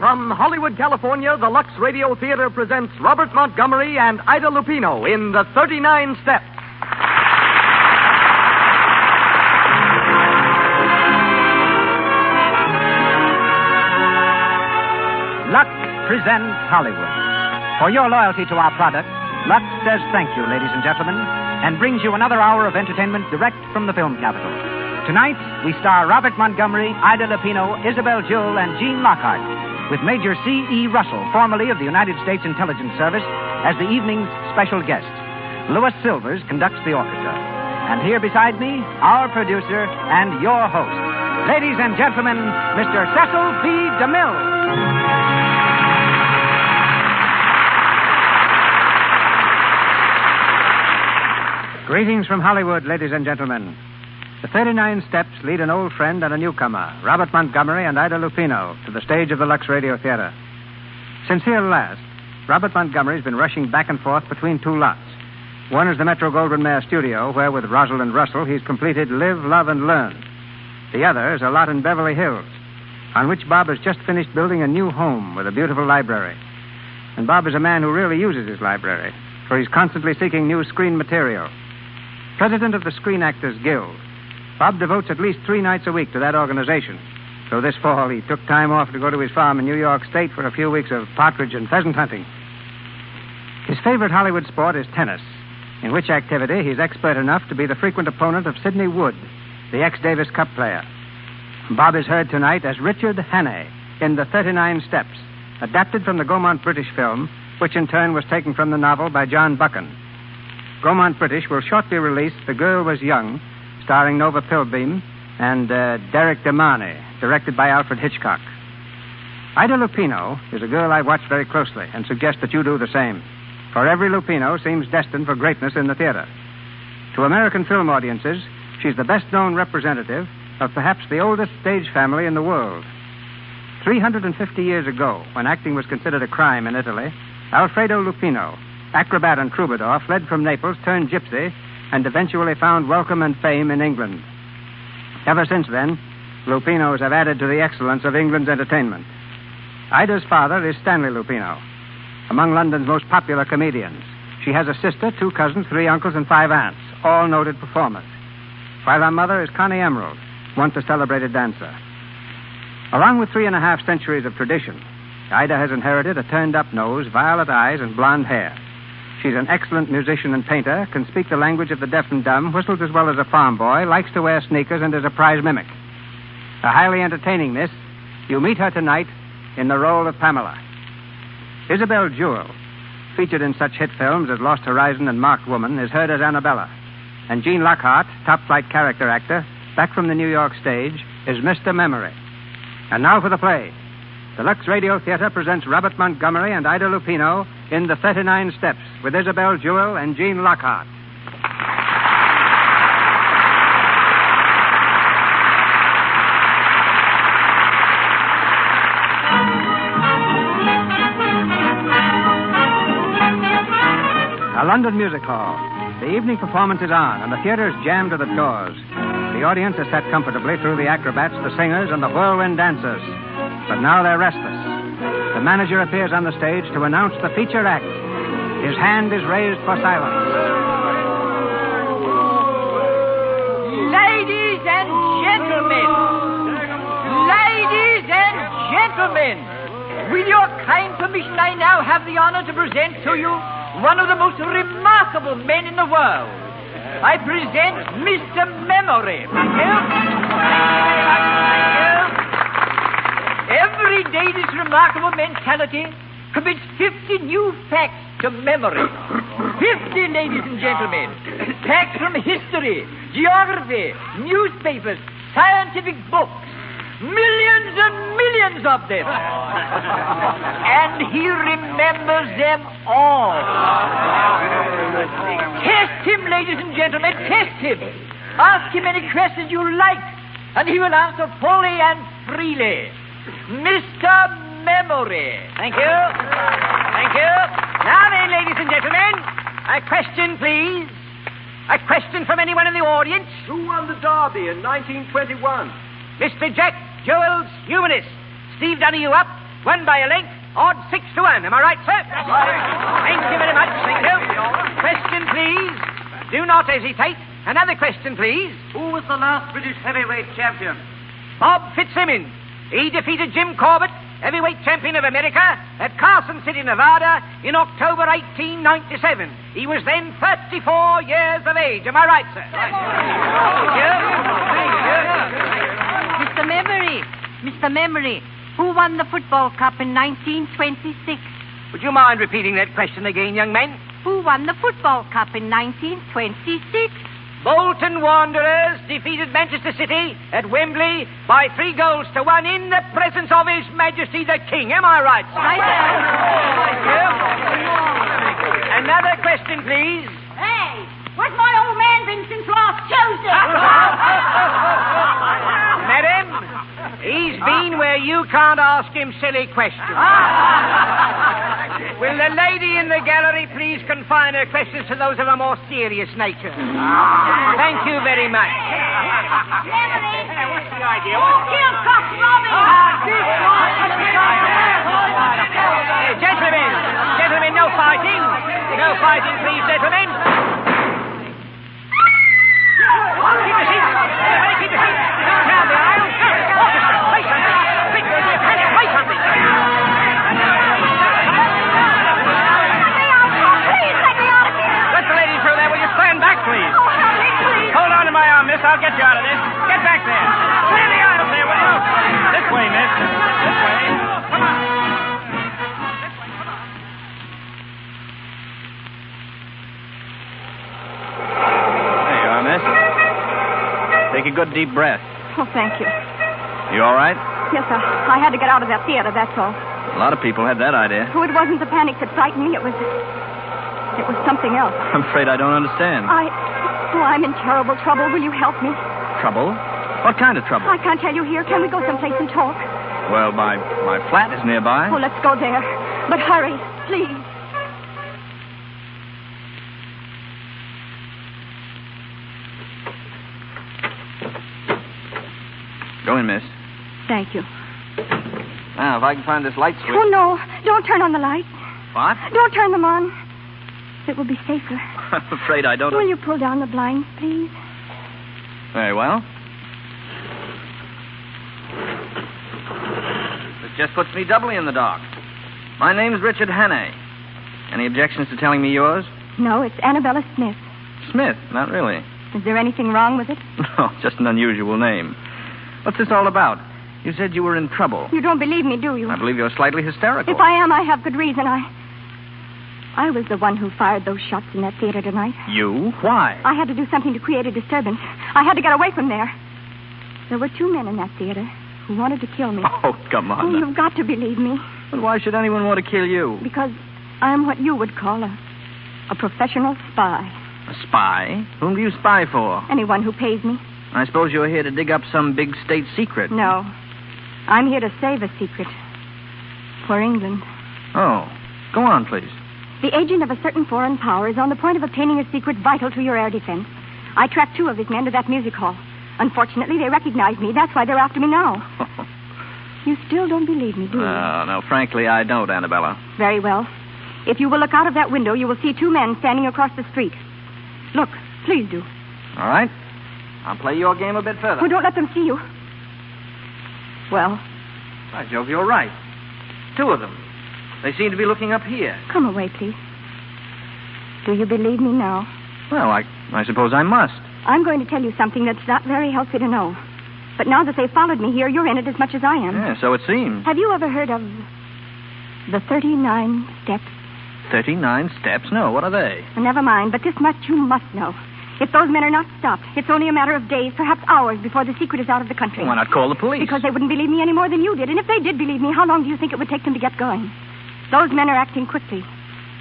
From Hollywood, California, the Lux Radio Theater presents Robert Montgomery and Ida Lupino in The 39 Steps. Lux presents Hollywood. For your loyalty to our product, Lux says thank you, ladies and gentlemen, and brings you another hour of entertainment direct from the film capital. Tonight, we star Robert Montgomery, Ida Lupino, Isabel Jewell, and Gene Lockhart, with Major C.E. Russell, formerly of the United States Intelligence Service, as the evening's special guest. Louis Silvers conducts the orchestra. And here beside me, our producer and your host. Ladies and gentlemen, Mr. Cecil B. DeMille. Greetings from Hollywood, ladies and gentlemen. The 39 Steps lead an old friend and a newcomer, Robert Montgomery and Ida Lupino, to the stage of the Lux Radio Theater. Since here last, Robert Montgomery's been rushing back and forth between two lots. One is the Metro Goldwyn Mayer studio, where with Rosalind Russell he's completed Live, Love, and Learn. The other is a lot in Beverly Hills, on which Bob has just finished building a new home with a beautiful library. And Bob is a man who really uses his library, for he's constantly seeking new screen material. President of the Screen Actors Guild, Bob devotes at least 3 nights a week to that organization. So this fall, he took time off to go to his farm in New York State for a few weeks of partridge and pheasant hunting. His favorite Hollywood sport is tennis, in which activity he's expert enough to be the frequent opponent of Sidney Wood, the ex-Davis Cup player. Bob is heard tonight as Richard Hannay in The 39 Steps, adapted from the Gaumont British film, which in turn was taken from the novel by John Buchan. Gaumont British will shortly release The Girl Was Young, starring Nova Pilbeam, and Derek DeMarney, directed by Alfred Hitchcock. Ida Lupino is a girl I watch very closely and suggest that you do the same, for every Lupino seems destined for greatness in the theater. To American film audiences, she's the best-known representative of perhaps the oldest stage family in the world. 350 years ago, when acting was considered a crime in Italy, Alfredo Lupino, acrobat and troubadour, fled from Naples, turned gypsy, and eventually found welcome and fame in England. Ever since then, Lupinos have added to the excellence of England's entertainment. Ida's father is Stanley Lupino, among London's most popular comedians. She has a sister, 2 cousins, 3 uncles, and 5 aunts, all noted performers. While her mother is Connie Emerald, once a celebrated dancer. Along with 3.5 centuries of tradition, Ida has inherited a turned-up nose, violet eyes, and blonde hair. She's an excellent musician and painter, can speak the language of the deaf and dumb, whistles as well as a farm boy, likes to wear sneakers, and is a prize mimic. A highly entertaining miss, you meet her tonight in the role of Pamela. Isabel Jewell, featured in such hit films as Lost Horizon and Marked Woman, is heard as Annabella. And Gene Lockhart, top-flight character actor, back from the New York stage, is Mr. Memory. And now for the play. The Lux Radio Theater presents Robert Montgomery and Ida Lupino in The 39 Steps with Isabel Jewell and Gene Lockhart. A London music hall. The evening performance is on, and the theater is jammed to the doors. The audience is sat comfortably through the acrobats, the singers, and the whirlwind dancers. But now they're restless. The manager appears on the stage to announce the feature act. His hand is raised for silence. Ladies and gentlemen! Ladies and gentlemen! With your kind permission, I now have the honor to present to you one of the most remarkable men in the world. I present Mr. Memory. Thank you. Every day this remarkable mentality commits 50 new facts to memory. 50, ladies and gentlemen. Facts from history, geography, newspapers, scientific books. Millions and millions of them. And he remembers them all. Test him, ladies and gentlemen, test him. Ask him any questions you like, and he will answer fully and freely. Mr. Memory. Thank you. Thank you. Now then, ladies and gentlemen, a question, please. A question from anyone in the audience? Who won the Derby in 1921? Mr. Jack Joel's Humanist. Steve Donahue up, won by a length, odd 6-1. Am I right, sir? That's right. Thank you very much. Thank you. Question, please. Do not hesitate. Another question, please. Who was the last British heavyweight champion? Bob Fitzsimmons. He defeated Jim Corbett, heavyweight champion of America, at Carson City, Nevada, in October 1897. He was then 34 years of age. Am I right, sir? Thank you. Mr. Memory, who won the football cup in 1926? Would you mind repeating that question again, young man? Who won the football cup in 1926? Bolton Wanderers defeated Manchester City at Wembley by 3-1 in the presence of His Majesty the King. Am I right, sir? Right. Thank you. Another question, please. Hey, where's my old man been since last Tuesday? Madam, he's been where you can't ask him silly questions. Will the lady in the gallery please confine her questions to those of a more serious nature? Thank you very much. What's the idea? Who killed Cock Robin? Gentlemen, no fighting. No fighting, please, gentlemen. Keep the seat. Everybody keep the seat. Don't down the aisle. Orchestra, play something. Quick, play something. Let the lady through there. Will you stand back, please? Hold on to my arm, miss. I'll get you out of this. Get back there. Clear the aisle there, will you? This way, miss. This way. Come on. There you are, miss. Take a good deep breath. Oh, thank you. You all right? Yes, sir. I had to get out of that theater, that's all. A lot of people had that idea. Oh, it wasn't the panic that frightened me. It was something else. I'm afraid I don't understand. I'm in terrible trouble. Will you help me? Trouble? What kind of trouble? I can't tell you here. Can we go someplace and talk? Well, my flat is nearby. Oh, let's go there. But hurry, please. Go in, miss. Thank you. Now, if I can find this light switch. Oh, no. Don't turn on the lights. What? Don't turn them on. It will be safer. I'm afraid I don't... Will you pull down the blinds, please? Very well. This just puts me doubly in the dark. My name's Richard Hannay. Any objections to telling me yours? No, it's Annabella Smith. Smith? Not really. Is there anything wrong with it? No, just an unusual name. What's this all about? You said you were in trouble. You don't believe me, do you? I believe you're slightly hysterical. If I am, I have good reason. I was the one who fired those shots in that theater tonight. You? Why? I had to do something to create a disturbance. I had to get away from there. There were 2 men in that theater who wanted to kill me. Oh, come on. Oh, you've got to believe me. But why should anyone want to kill you? Because I'm what you would call a professional spy. A spy? Whom do you spy for? Anyone who pays me. I suppose you're here to dig up some big state secret. No. I'm here to save a secret. For England. Oh. Go on, please. The agent of a certain foreign power is on the point of obtaining a secret vital to your air defense. I tracked 2 of his men to that music hall. Unfortunately, they recognized me. That's why they're after me now. You still don't believe me, do you? No, frankly, I don't, Annabella. Very well. If you will look out of that window, you will see 2 men standing across the street. Look, please do. All right. I'll play your game a bit further. Oh, don't let them see you. Well? By Jove, you're right. 2 of them. They seem to be looking up here. Come away, please. Do you believe me now? Well, I suppose I must. I'm going to tell you something that's not very healthy to know. But now that they've followed me here, you're in it as much as I am. Yeah, so it seems. Have you ever heard of the 39 steps? 39 steps? No, what are they? Well, never mind, but this much you must know. If those men are not stopped, it's only a matter of days, perhaps hours, before the secret is out of the country. Why not call the police? Because they wouldn't believe me any more than you did. And if they did believe me, how long do you think it would take them to get going? Those men are acting quickly.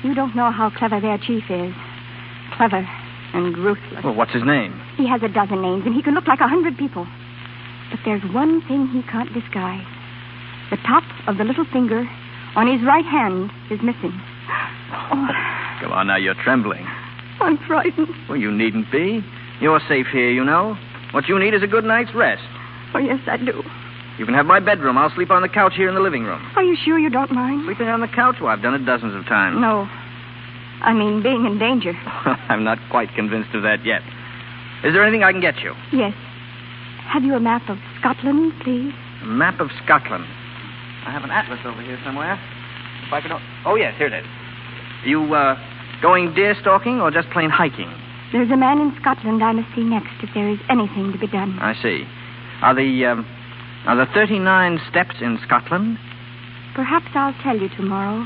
You don't know how clever their chief is. Clever and ruthless. Well, what's his name? He has a dozen names, and he can look like 100 people. But there's one thing he can't disguise. The top of the little finger on his right hand is missing. Oh. Come on now, you're trembling. I'm frightened. Well, you needn't be. You're safe here, you know. What you need is a good night's rest. Oh, yes, I do. You can have my bedroom. I'll sleep on the couch here in the living room. Are you sure you don't mind? Sleeping on the couch? Well, I've done it dozens of times. No. I mean, being in danger. I'm not quite convinced of that yet. Is there anything I can get you? Yes. Have you a map of Scotland, please? A map of Scotland. I have an atlas over here somewhere. If I could... Oh, yes, here it is. Are you, going deer stalking or just plain hiking? There's a man in Scotland I must see next if there is anything to be done. I see. Are the 39 steps in Scotland? Perhaps I'll tell you tomorrow.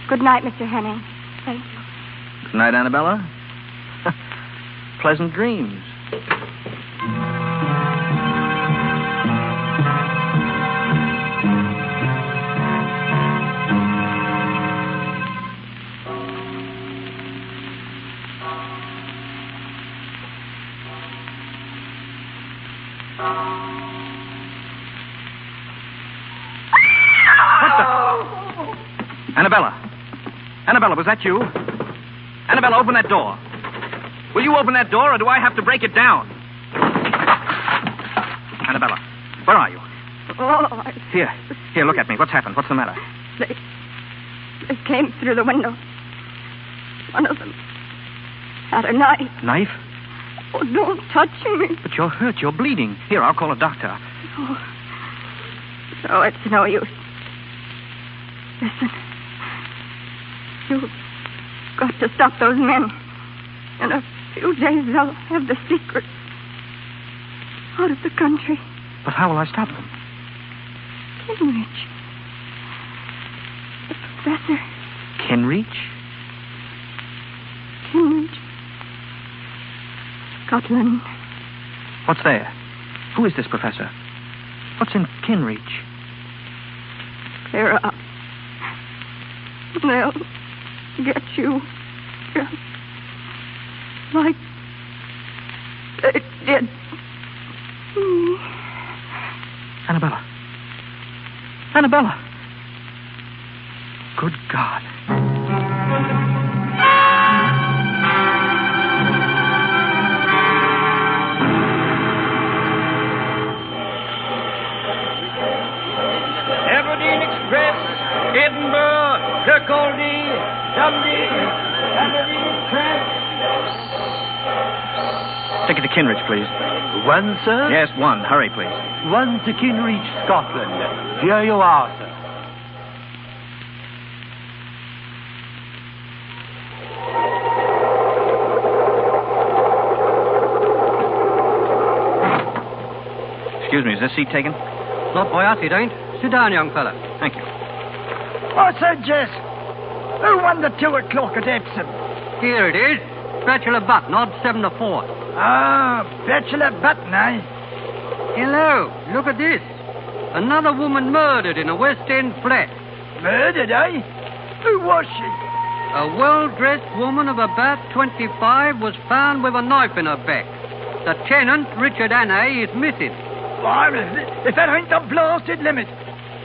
Good night, Mr. Henning. Thank you. Good night, Annabella. Pleasant dreams. Annabella. Annabella, was that you? Annabella, open that door. Will you open that door, or do I have to break it down? Annabella, where are you? Oh, Here, look at me. What's happened? What's the matter? They came through the window. One of them had a knife. Knife? Oh, don't touch me. But you're hurt. You're bleeding. Here, I'll call a doctor. No, it's no use. Listen. You've got to stop those men. In a few days, they'll have the secret out of the country. But how will I stop them? Kenrich. The professor. Kenrich? Kenrich. Scotland. What's there? Who is this professor? What's in Kenrich? Clear up. They'll get you. Just like they did me. Annabella. Annabella. Good God. Aberdeen Express, Edinburgh, Kirkcaldy, Dundee, Aberdeen Express. Take it to Kenrich, please. One, sir? Yes, one. Hurry, please. One to Kinreach, Scotland. Here you are, sir. Excuse me, is this seat taken? Not by us, it ain't. Sit down, young fella. Thank you. I said, Jess, who won the 2 o'clock at Epsom? Here it is. Bachelor Button, odd 7 to 4. Ah, Bachelor Button, eh? Hello, look at this. Another woman murdered in a West End flat. Murdered, eh? Who was she? A well-dressed woman of about 25 was found with a knife in her back. The tenant, Richard Hannay, is missing. Why, if that ain't the blasted limit.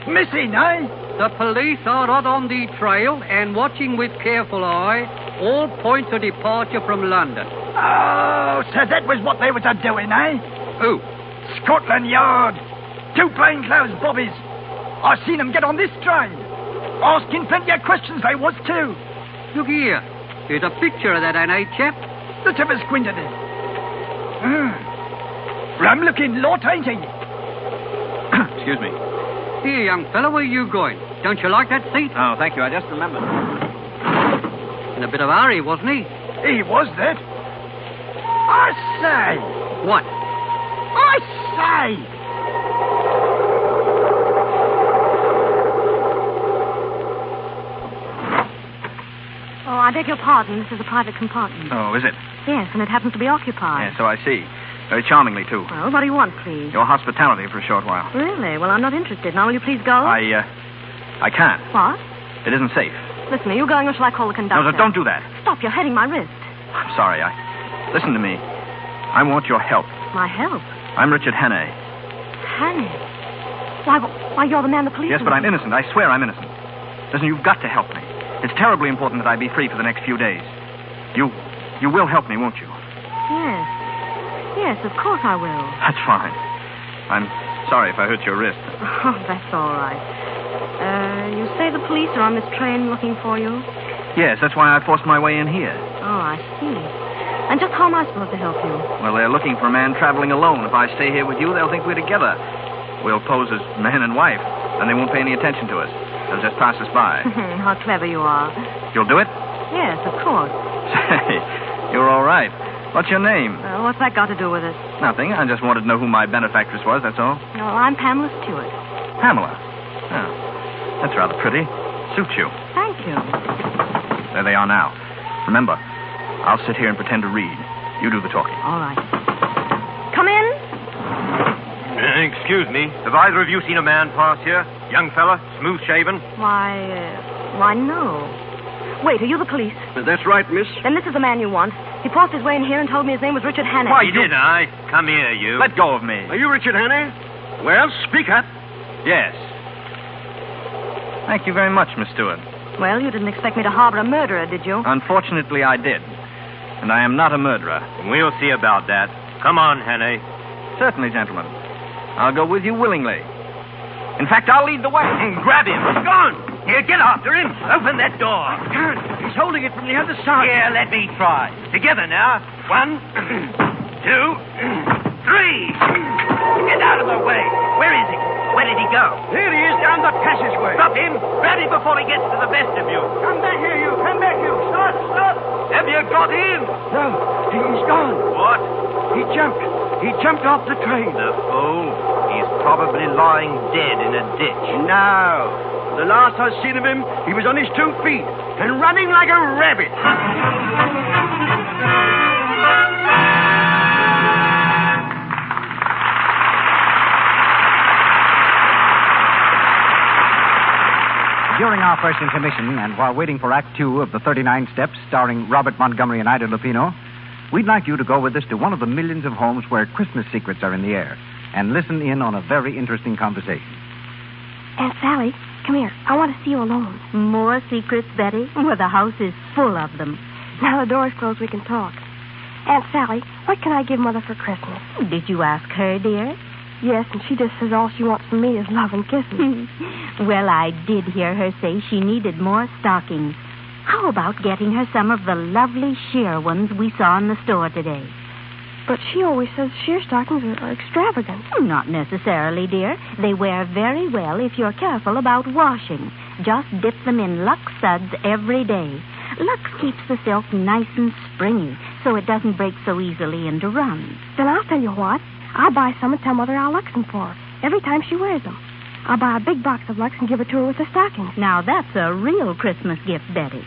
Missing, eh? The police are hot on the trail and watching with careful eye all points of departure from London. Oh, so that was what they was a-doing, eh? Who? Scotland Yard. 2 plainclothes bobbies. I seen them get on this train. Asking plenty of questions they was, too. Look here. Here's a picture of that Hannay chap. Let's have a squint at it. Rum-looking lot, ain't he? Excuse me. Here, young fella, where are you going? Don't you like that seat? Oh, thank you. I just remembered. In a bit of a hurry, wasn't he? He was that. I say. What? I say. Oh, I beg your pardon. This is a private compartment. Oh, is it? Yes, and it happens to be occupied. Yeah, so I see. Very charmingly, too. Well, what do you want, please? Your hospitality for a short while. Really? Well, I'm not interested. Now, will you please go? I can't. What? It isn't safe. Listen, are you going or shall I call the conductor? No, don't do that. Stop, you're hitting my wrist. I'm sorry. Listen to me. I want your help. My help? I'm Richard Hannay. Hannay? Why, you're the man the police... Yes, but I'm innocent. I swear I'm innocent. Listen, you've got to help me. It's terribly important that I be free for the next few days. You will help me, won't you? Yes. Yes, of course I will. That's fine. I'm sorry if I hurt your wrist. Oh, that's all right. You say the police are on this train looking for you? Yes, that's why I forced my way in here. Oh, I see. And just how am I supposed to help you? Well, they're looking for a man traveling alone. If I stay here with you, they'll think we're together. We'll pose as man and wife. Then they won't pay any attention to us. They'll just pass us by. How clever you are. You'll do it? Yes, of course. Say, you're all right. What's your name? What's that got to do with it? Nothing. I just wanted to know who my benefactress was, that's all. No, I'm Pamela Stewart. Pamela? Oh, that's rather pretty. Suits you. Thank you. There they are now. Remember, I'll sit here and pretend to read. You do the talking. All right. Come in. Excuse me. Have either of you seen a man pass here? Young fella, smooth-shaven? Why, no. Wait, are you the police? That's right, miss. Then this is the man you want. He forced his way in here and told me his name was Richard Hannay. Why, did I? Come here, you. Let go of me. Are you Richard Hannay? Well, speak up. Yes. Thank you very much, Miss Stewart. Well, you didn't expect me to harbor a murderer, did you? Unfortunately, I did. And I am not a murderer. We'll see about that. Come on, Hannay. Certainly, gentlemen. I'll go with you willingly. In fact, I'll lead the way. Grab him. Gone. Here, get after him. Open that door. Can't. He's holding it from the other side. Here, let me try. Together now. 1, 2, 3. Get out of the way. Where is he? Where did he go? Here he is down the passageway. Stop him. Grab him before he gets to the best of you. Come back here, you. Come back, you. Stop, stop. Have you got him? No, he's gone. What? He jumped. He jumped off the train. The fool. He's probably lying dead in a ditch. No. The last I seen of him, he was on his 2 feet and running like a rabbit. During our first intermission, and while waiting for Act 2 of the 39 Steps, starring Robert Montgomery and Ida Lupino, we'd like you to go with us to one of the millions of homes where Christmas secrets are in the air and listen in on a very interesting conversation. Aunt Sally, come here. I want to see you alone. More secrets, Betty? Well, the house is full of them. Now the door's closed, we can talk. Aunt Sally, what can I give Mother for Christmas? Did you ask her, dear? Yes, and she just says all she wants from me is love and kisses. Well, I did hear her say she needed more stockings. How about getting her some of the lovely sheer ones we saw in the store today? But she always says sheer stockings are extravagant. Not necessarily, dear. They wear very well if you're careful about washing. Just dip them in Lux suds every day. Lux keeps the silk nice and springy, so it doesn't break so easily into runs. Then I'll tell you what. I'll buy some and tell Mother I'll Lux them for her every time she wears them. I'll buy a big box of Lux and give it to her with the stockings. Now, that's a real Christmas gift, Betty.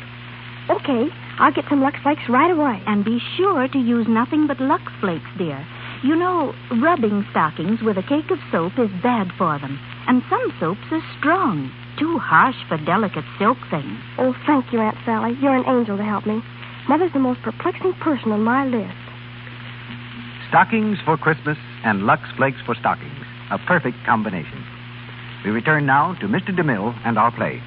Okay, I'll get some Lux Flakes right away. And be sure to use nothing but Lux Flakes, dear. You know, rubbing stockings with a cake of soap is bad for them. And some soaps are strong, too harsh for delicate silk things. Oh, thank you, Aunt Sally. You're an angel to help me. Mother's the most perplexing person on my list. Stockings for Christmas and Lux Flakes for stockings. A perfect combination. We return now to Mr. DeMille and our play.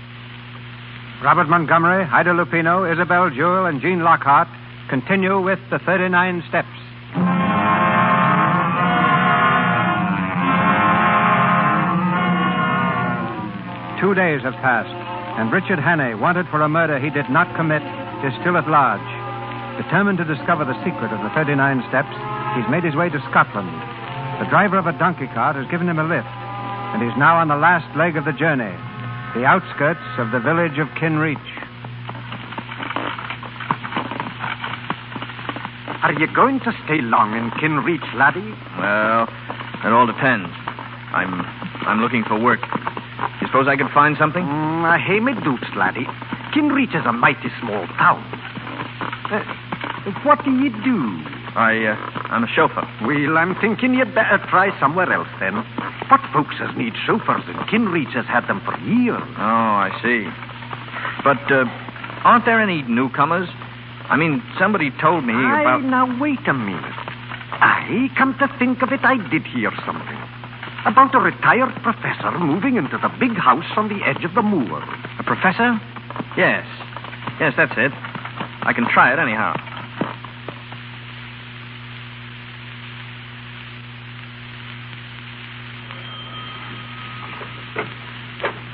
Robert Montgomery, Ida Lupino, Isabel Jewell, and Jean Lockhart continue with the 39 Steps. Two days have passed, and Richard Hannay, wanted for a murder he did not commit, is still at large. Determined to discover the secret of the 39 Steps, he's made his way to Scotland. The driver of a donkey cart has given him a lift, and he's now on the last leg of the journey, the outskirts of the village of Kinreach. Are you going to stay long in Kinreach, laddie? Well, it all depends. I'm looking for work. You suppose I could find something? I hae me doubts, laddie. Kinreach is a mighty small town. What do you do? I'm a chauffeur. Well, I'm thinking you'd better try somewhere else, then. What folks as need chauffeurs in Kinreach has had them for years. Oh, I see. But, aren't there any newcomers? I mean, somebody told me about... Now, wait a minute. Come to think of it, I did hear something. About a retired professor moving into the big house on the edge of the moor. A professor? Yes. Yes, that's it. I can try it anyhow.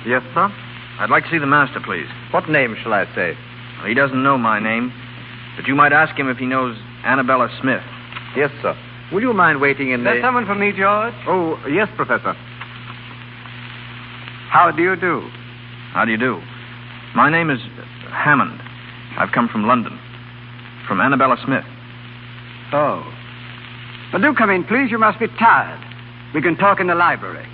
Yes, sir? I'd like to see the master, please. What name shall I say? Well, he doesn't know my name, but you might ask him if he knows Annabella Smith. Yes, sir. Will you mind waiting in There's someone for me, George? Oh, yes, Professor. How do you do? How do you do? My name is Hammond. I've come from London. From Annabella Smith. Oh. Well, do come in, please. You must be tired. We can talk in the library.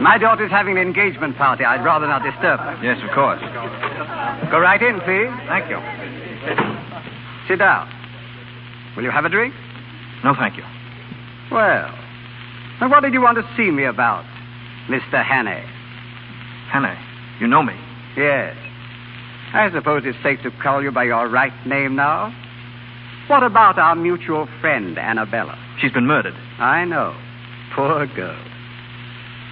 My daughter's having an engagement party. I'd rather not disturb her. Yes, of course. Go right in, please. Thank you. Sit down. Will you have a drink? No, thank you. Well, now what did you want to see me about, Mr. Hannay? Hannay, you know me. Yes. I suppose it's safe to call you by your right name now. What about our mutual friend, Annabella? She's been murdered. I know. Poor girl.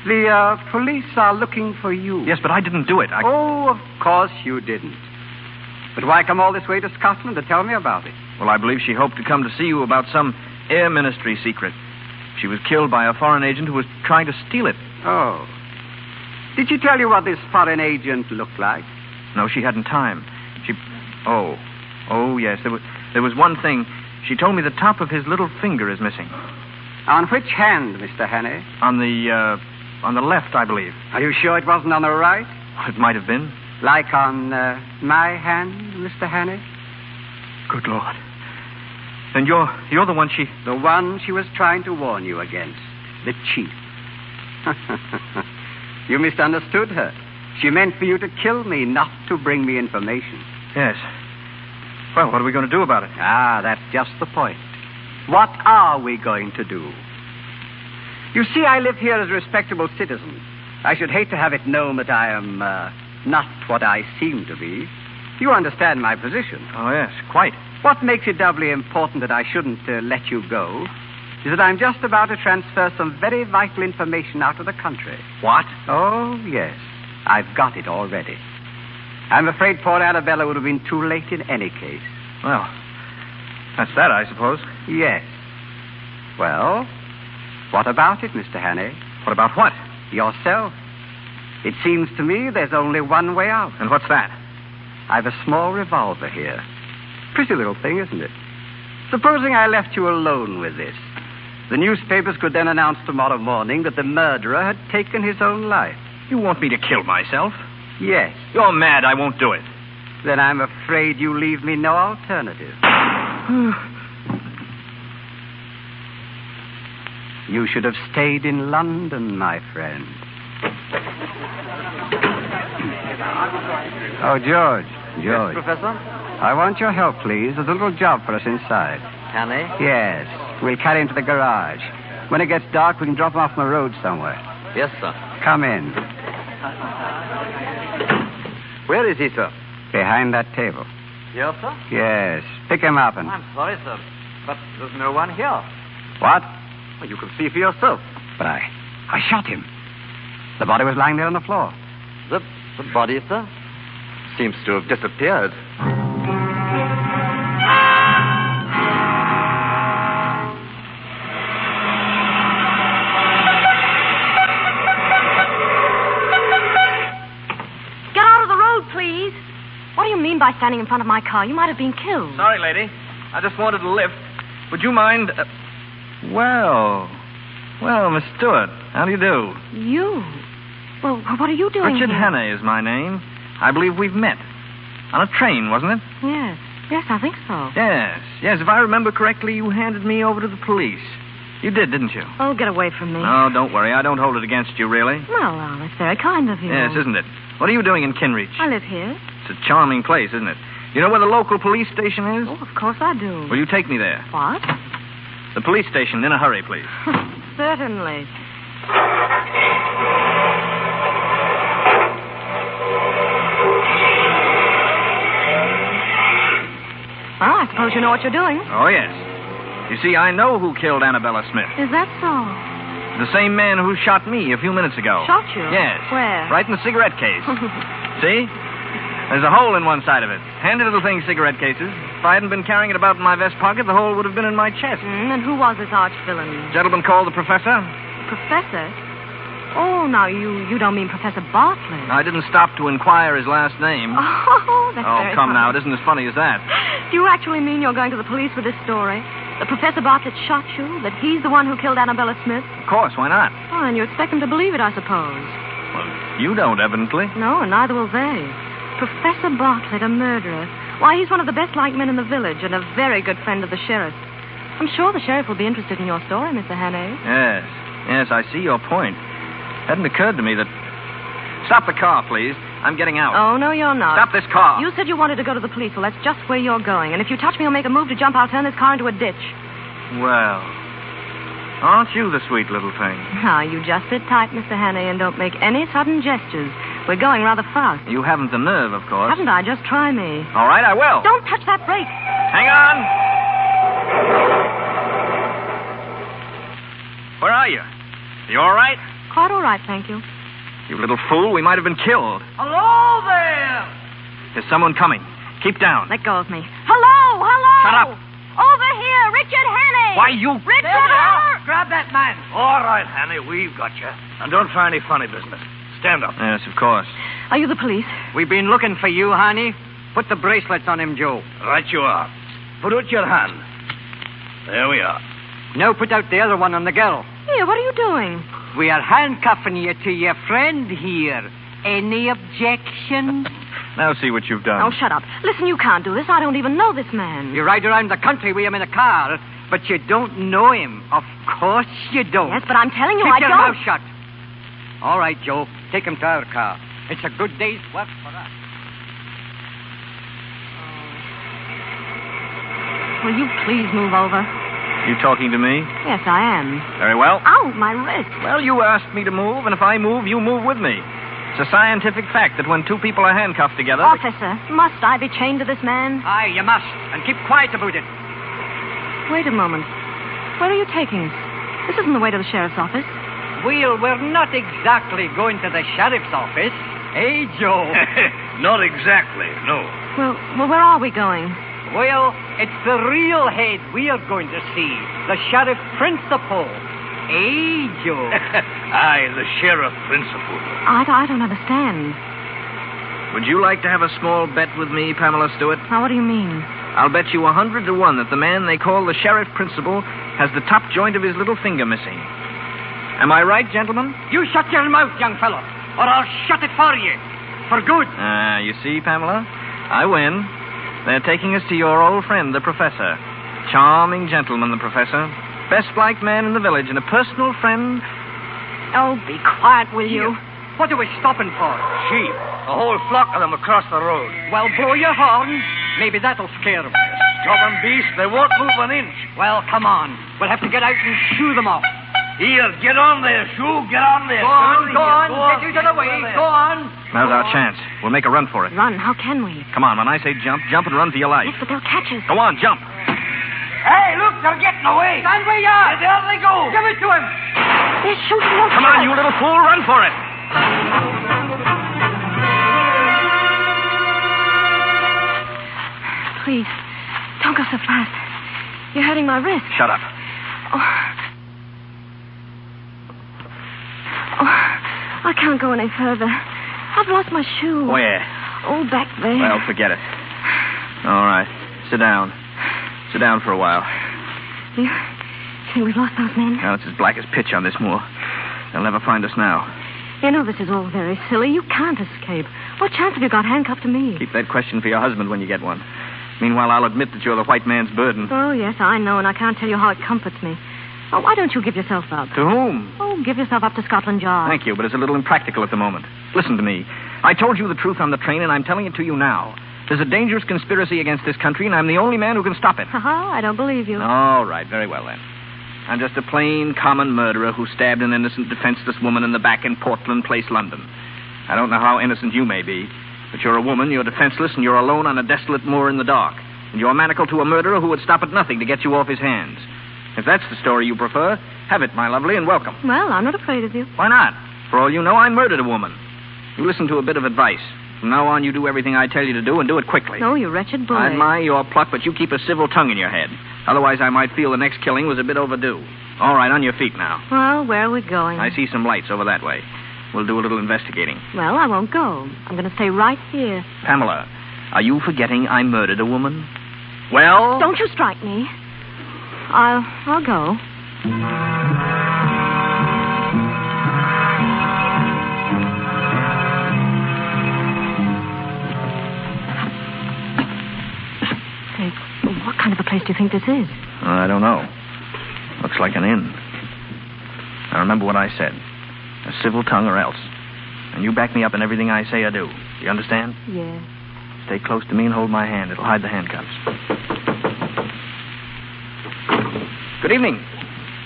The police are looking for you. Yes, but I didn't do it. Oh, of course you didn't. But why come all this way to Scotland to tell me about it? Well, I believe she hoped to come to see you about some air ministry secret. She was killed by a foreign agent who was trying to steal it. Oh. Did she tell you what this foreign agent looked like? No, she hadn't time. Oh, yes. There was one thing. She told me the top of his little finger is missing. On which hand, Mr. Hannay? On the left, I believe. Are you sure it wasn't on the right? It might have been. Like on my hand, Mr. Hannay? Good Lord. Then you're the one she... The one she was trying to warn you against. The chief. You misunderstood her. She meant for you to kill me, not to bring me information. Yes. Well, what are we going to do about it? Ah, that's just the point. What are we going to do? You see, I live here as a respectable citizen. I should hate to have it known that I am not what I seem to be. You understand my position. Oh, yes, quite. What makes it doubly important that I shouldn't let you go is that I'm just about to transfer some very vital information out of the country. What? Oh, yes. I've got it already. I'm afraid poor Annabella would have been too late in any case. Well, that's that, I suppose. Yes. Well, what about it, Mr. Hannay? What about what? Yourself. It seems to me there's only one way out. And what's that? I've a small revolver here. Pretty little thing, isn't it? Supposing I left you alone with this. The newspapers could then announce tomorrow morning that the murderer had taken his own life. You want me to kill myself? Yes. You're mad. I won't do it. Then I'm afraid you leave me no alternative. You should have stayed in London, my friend. Oh, George. Yes, Professor? I want your help, please. There's a little job for us inside. Hannay? Yes. We'll carry him to the garage. When it gets dark, we can drop him off on the road somewhere. Yes, sir. Come in. Where is he, sir? Behind that table. Here, sir? Yes. Pick him up and... I'm sorry, sir, but there's no one here. What? Well, you can see for yourself. But I shot him. The body was lying there on the floor. The body, sir? Seems to have disappeared. Get out of the road, please. What do you mean by standing in front of my car? You might have been killed. Sorry, lady. I just wanted a lift. Would you mind... Well, Miss Stewart, how do you do? You? Well, what are you doing Richard here? Hannay is my name. I believe we've met. On a train, wasn't it? Yes. Yes, I think so. Yes. If I remember correctly, you handed me over to the police. You did, didn't you? Oh, get away from me. Oh, don't worry. I don't hold it against you, really. Well, that's very kind of you. Yes, isn't it? What are you doing in Kinreach? I live here. It's a charming place, isn't it? You know where the local police station is? Oh, of course I do. Will you take me there? What? The police station, in a hurry, please. Certainly. Well, I suppose you know what you're doing. Oh, yes. You see, I know who killed Annabella Smith. Is that so? The same man who shot me a few minutes ago. Shot you? Yes. Where? Right in the cigarette case. See? There's a hole in one side of it. Handy little thing, cigarette cases. If I hadn't been carrying it about in my vest pocket, the hole would have been in my chest. And who was this arch villain? Gentleman called the professor. Professor? Oh, now, you don't mean Professor Bartlett. I didn't stop to inquire his last name. Oh, that's very come funny. now. It isn't as funny as that. Do you actually mean you're going to the police with this story? That Professor Bartlett shot you? That he's the one who killed Annabella Smith? Of course, why not? Oh, and you expect them to believe it, I suppose. Well, you don't, evidently. No, and neither will they. Professor Bartlett, a murderer. Why, he's one of the best-liked men in the village and a very good friend of the sheriff. I'm sure the sheriff will be interested in your story, Mr. Hannay. Yes, I see your point. Hadn't occurred to me that... Stop the car, please. I'm getting out. Oh, no, you're not. Stop this car. You said you wanted to go to the police. Well, that's just where you're going. And if you touch me or make a move to jump, I'll turn this car into a ditch. Well, aren't you the sweet little thing? Now, you just sit tight, Mr. Hannay, and don't make any sudden gestures. We're going rather fast. You haven't the nerve, of course. Haven't I? Just try me. All right, I will. Don't touch that brake. Hang on. Where are you? You all right? Quite all right, thank you. You little fool, we might have been killed. Hello there! There's someone coming. Keep down. Let go of me. Hello! Shut up. Over here, Richard Hannay! Why, you... Richard! Grab that man. All right, Hanny, we've got you. And don't try any funny business. Stand up. Yes, of course. Are you the police? We've been looking for you, honey. Put the bracelets on him, Joe. Right you are. Put out your hand. There we are. Now put out the other one on the girl. Here, what are you doing? We are handcuffing you to your friend here. Any objections? Now see what you've done. Oh, shut up. Listen, you can't do this. I don't even know this man. You ride around the country with him in a car, but you don't know him. Of course you don't. Yes, but I'm telling you, Keep I your don't. mouth shut. All right, Joe. Take him to our car. It's a good day's work for us. Will you please move over? You talking to me? Yes, I am. Very well. Ow, my wrist. Well, you asked me to move, and if I move, you move with me. It's a scientific fact that when two people are handcuffed together... Officer, must I be chained to this man? Aye, you must. And keep quiet about it. Wait a moment. Where are you taking us? This isn't the way to the sheriff's office. Well, we're not exactly going to the sheriff's office. Eh, Joe? Not exactly, no. Well, where are we going? Well, it's the real head we are going to see. The sheriff principal. Eh, Joe? Aye, the sheriff principal. I don't understand. Would you like to have a small bet with me, Pamela Stewart? Now, what do you mean? I'll bet you 100 to 1 that the man they call the sheriff principal has the top joint of his little finger missing. Am I right, gentlemen? You shut your mouth, young fellow, or I'll shut it for you. For good. You see, Pamela? I win. They're taking us to your old friend, the professor. Charming gentleman, the professor. Best-liked man in the village and a personal friend. Oh, be quiet, will you? What are we stopping for? Sheep. A whole flock of them across the road. Well, blow your horn. Maybe that'll scare them. Stubborn beast, they won't move an inch. Well, come on. We'll have to get out and shoo them off. Here, get on there, Shoo. Get on there. Go on. Get you to the way. Go on. Now's our chance. We'll make a run for it. Run? How can we? Come on, when I say jump, jump and run for your life. Yes, but they'll catch us. Go on, jump. Hey, look, they're getting away. Stand where you are. There they go. Give it to him. They're shooting us. Come on, you little fool, run for it. Please, don't go so fast. You're hurting my wrist. Shut up. I can't go any further. I've lost my shoe. Where? Oh, back there. Well, forget it. All right. Sit down. Sit down for a while. You think we've lost those men? Now, it's as black as pitch on this moor. They'll never find us now. You know this is all very silly. You can't escape. What chance have you got handcuffed to me? Keep that question for your husband when you get one. Meanwhile, I'll admit that you're the white man's burden. Oh, yes, I know, and I can't tell you how it comforts me. Oh, why don't you give yourself up? To whom? Oh, give yourself up to Scotland Yard. Thank you, but it's a little impractical at the moment. Listen to me. I told you the truth on the train, and I'm telling it to you now. There's a dangerous conspiracy against this country, and I'm the only man who can stop it. I don't believe you. All right, very well, then. I'm just a plain, common murderer who stabbed an innocent, defenseless woman in the back in Portland Place, London. I don't know how innocent you may be, but you're a woman, you're defenseless, and you're alone on a desolate moor in the dark. And you're manacled to a murderer who would stop at nothing to get you off his hands. If that's the story you prefer, have it, my lovely, and welcome. Well, I'm not afraid of you. Why not? For all you know, I murdered a woman. You listen to a bit of advice. From now on, you do everything I tell you to do, and do it quickly. Oh, you wretched boy. I admire your pluck, but you keep a civil tongue in your head. Otherwise, I might feel the next killing was a bit overdue. All right, on your feet now. Well, where are we going? I see some lights over that way. We'll do a little investigating. Well, I won't go. I'm going to stay right here. Pamela, are you forgetting I murdered a woman? Well... Don't you strike me. I'll go. Say, what kind of a place do you think this is? I don't know. Looks like an inn. Now remember what I said. A civil tongue or else. And you back me up in everything I say or do. You understand? Yes. Stay close to me and hold my hand. It'll hide the handcuffs. Good evening.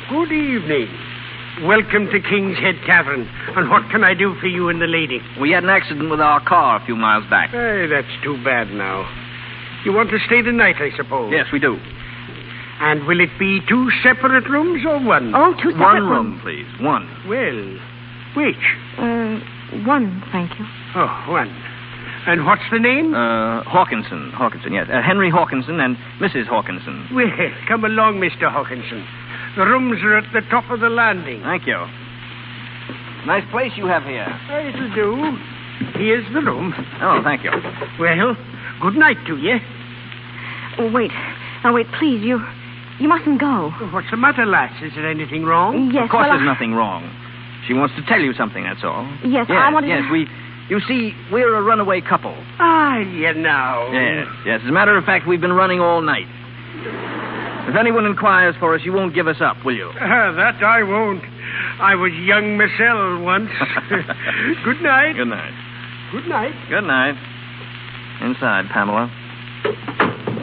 Good evening. Welcome to King's Head Tavern. And what can I do for you and the lady? We had an accident with our car a few miles back. Hey, that's too bad now. You want to stay the night, I suppose? Yes, we do. And will it be 2 separate rooms or one? Oh, 2 separate One rooms. room, please. One. Well, which? One, thank you. Oh, one. And what's the name? Hawkinson. Hawkinson, yes. Henry Hawkinson and Mrs. Hawkinson. Well, come along, Mr. Hawkinson. The rooms are at the top of the landing. Thank you. Nice place you have here. It'll do. Here's the room. Oh, thank you. Well, good night to you. Oh, wait. Now, wait, please. You mustn't go. What's the matter, lass? Is there anything wrong? Yes, Of course well, there's nothing wrong. She wants to tell you something, that's all. Yes, I wanted Yes, to... You see, we're a runaway couple. Ah, you know. Yes. As a matter of fact, we've been running all night. If anyone inquires for us, you won't give us up, will you? That I won't. I was young myself once. Good night. Good night. Good night. Good night. Inside, Pamela.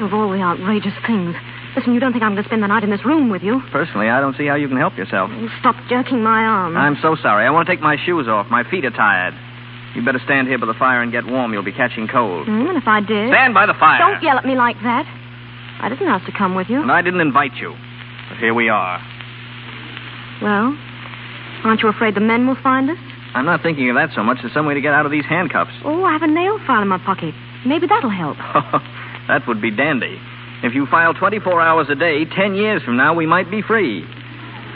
Of all the outrageous things. Listen, you don't think I'm going to spend the night in this room with you? Personally, I don't see how you can help yourself. Stop jerking my arm. I'm so sorry. I want to take my shoes off. My feet are tired. You better stand here by the fire and get warm. You'll be catching cold. And if I did... Stand by the fire. Don't yell at me like that. I didn't ask to come with you. And I didn't invite you. But here we are. Well, aren't you afraid the men will find us? I'm not thinking of that so much as some way to get out of these handcuffs. Oh, I have a nail file in my pocket. Maybe that'll help. That would be dandy. If you file 24 hours a day, 10 years from now, we might be free.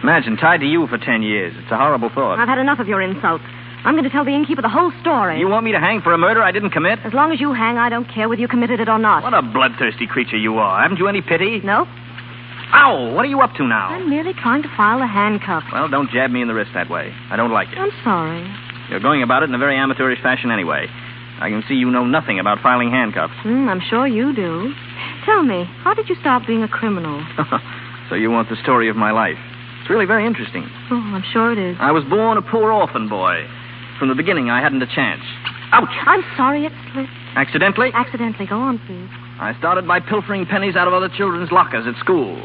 Imagine, tied to you for 10 years. It's a horrible thought. I've had enough of your insults. I'm going to tell the innkeeper the whole story. You want me to hang for a murder I didn't commit? As long as you hang, I don't care whether you committed it or not. What a bloodthirsty creature you are. Haven't you any pity? No. Ow! What are you up to now? I'm merely trying to file the handcuffs. Well, don't jab me in the wrist that way. I don't like it. I'm sorry. You're going about it in a very amateurish fashion anyway. I can see you know nothing about filing handcuffs. I'm sure you do. Tell me, how did you start being a criminal? So you want the story of my life. It's really very interesting. Oh, I'm sure it is. I was born a poor orphan boy. From the beginning, I hadn't a chance. Ouch! I'm sorry it slipped. Accidentally? Accidentally. Go on, please. I started by pilfering pennies out of other children's lockers at school.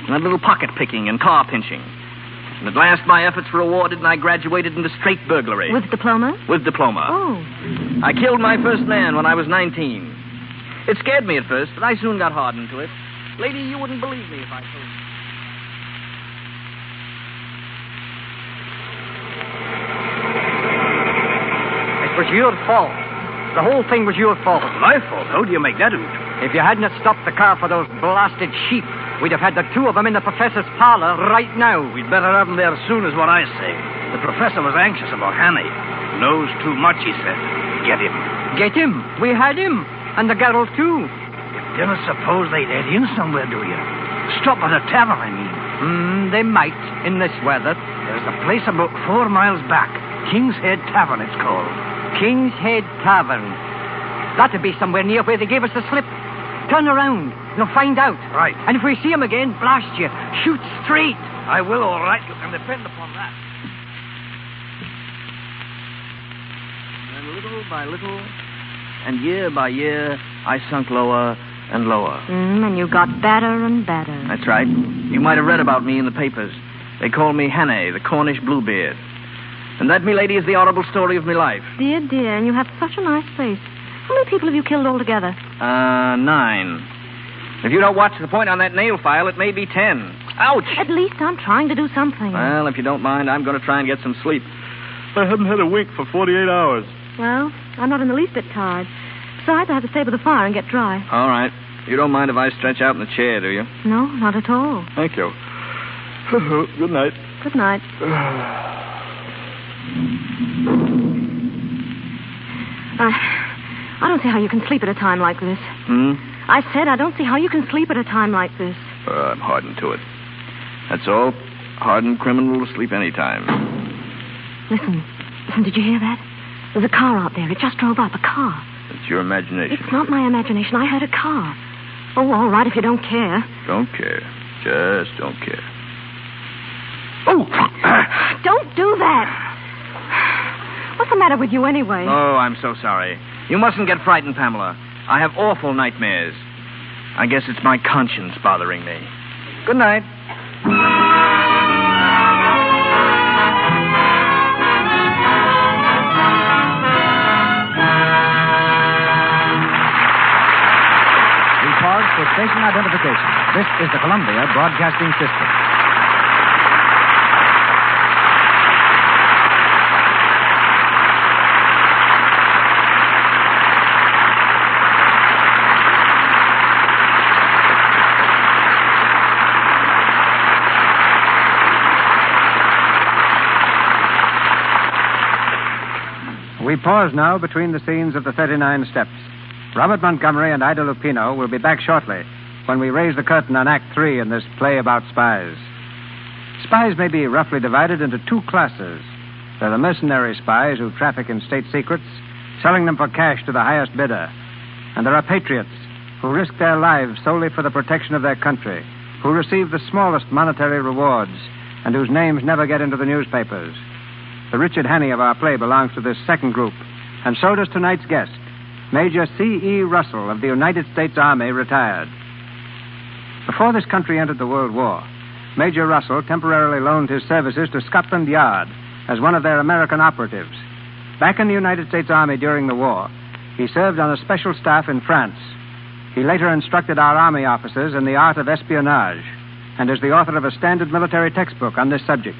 And a little pocket picking and car pinching. And at last, my efforts were rewarded, and I graduated into straight burglary. With diploma? With diploma. Oh. I killed my first man when I was 19. It scared me at first, but I soon got hardened to it. Lady, you wouldn't believe me if I told you. It was your fault. The whole thing was your fault. My fault? How do you make that out? If you hadn't have stopped the car for those blasted sheep, we'd have had the 2 of them in the professor's parlor right now. We'd better have them there soon, is what I say. The professor was anxious about Hanny. Knows too much, he said. Get him. Get him. We had him. And the girl, too. You don't suppose they'd head in somewhere, do you? Stop at a tavern, I mean. They might, in this weather. There's a place about 4 miles back. King's Head Tavern, it's called. King's Head Tavern. That'd be somewhere near where they gave us the slip. Turn around. You'll find out. Right. And if we see him again, blast you. Shoot straight. I will, all right. You can depend upon that. And little by little, and year by year, I sunk lower and lower. And you got better and better. That's right. You might have read about me in the papers. They call me Hannay, the Cornish Bluebeard. And that, milady, is the horrible story of my life. Dear, dear, and you have such a nice face. How many people have you killed altogether? 9. If you don't watch the point on that nail file, it may be 10. Ouch! At least I'm trying to do something. Well, if you don't mind, I'm going to try and get some sleep. I haven't had a wink for 48 hours. Well, I'm not in the least bit tired. Besides, I have to stay by the fire and get dry. All right. You don't mind if I stretch out in the chair, do you? No, not at all. Thank you. Good night. Good night. I don't see how you can sleep at a time like this. I said I don't see how you can sleep at a time like this. I'm hardened to it. That's all. Hardened criminal to sleep any time. Listen, did you hear that? There's a car out there. It just drove up. A car. It's your imagination. It's not my imagination. I heard a car. Oh, all right, if you don't care. Don't care. Just don't care. Oh! Don't do that. What's the matter with you anyway? Oh, I'm so sorry. You mustn't get frightened, Pamela. I have awful nightmares. I guess it's my conscience bothering me. Good night. We pause for station identification. This is the Columbia Broadcasting System. We pause now between the scenes of the 39 Steps. Robert Montgomery and Ida Lupino will be back shortly when we raise the curtain on Act 3 in this play about spies. Spies may be roughly divided into two classes. There are the mercenary spies who traffic in state secrets, selling them for cash to the highest bidder. And there are patriots who risk their lives solely for the protection of their country, who receive the smallest monetary rewards, and whose names never get into the newspapers. The Richard Hannay of our play belongs to this second group, and so does tonight's guest, Major C.E. Russell of the United States Army, retired. Before this country entered the World War, Major Russell temporarily loaned his services to Scotland Yard as one of their American operatives. Back in the United States Army during the war, he served on a special staff in France. He later instructed our Army officers in the art of espionage and is the author of a standard military textbook on this subject.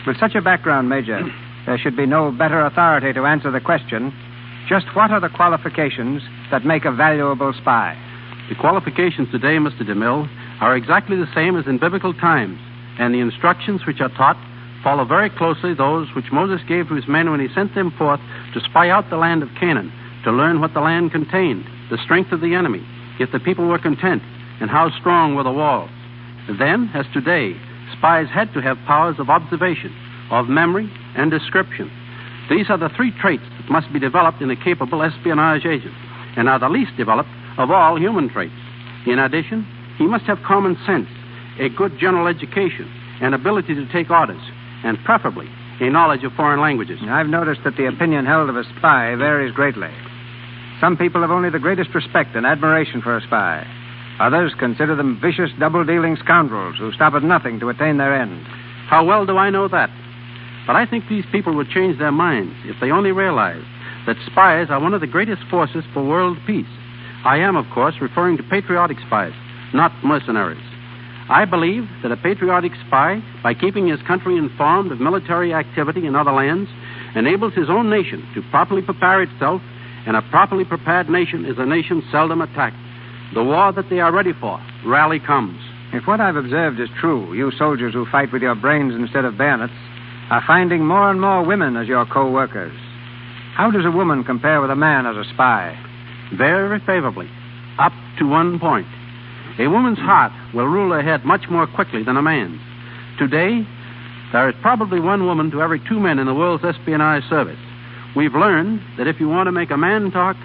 With such a background, Major, there should be no better authority to answer the question, just what are the qualifications that make a valuable spy? The qualifications today, Mr. DeMille, are exactly the same as in biblical times, and the instructions which are taught follow very closely those which Moses gave to his men when he sent them forth to spy out the land of Canaan, to learn what the land contained, the strength of the enemy, if the people were content, and how strong were the walls. Then, as today, spies had to have powers of observation, of memory, and description. These are the three traits that must be developed in a capable espionage agent, and are the least developed of all human traits. In addition, he must have common sense, a good general education, an ability to take orders, and preferably a knowledge of foreign languages. I've noticed that the opinion held of a spy varies greatly. Some people have only the greatest respect and admiration for a spy. Others consider them vicious, double-dealing scoundrels who stop at nothing to attain their end. How well do I know that? But I think these people would change their minds if they only realized that spies are one of the greatest forces for world peace. I am, of course, referring to patriotic spies, not mercenaries. I believe that a patriotic spy, by keeping his country informed of military activity in other lands, enables his own nation to properly prepare itself, and a properly prepared nation is a nation seldom attacked. The war that they are ready for rarely comes. If what I've observed is true, you soldiers who fight with your brains instead of bayonets are finding more and more women as your co-workers. How does a woman compare with a man as a spy? Very favorably, up to one point. A woman's heart will rule her head much more quickly than a man's. Today, there is probably one woman to every 2 men in the world's espionage service. We've learned that if you want to make a man talk,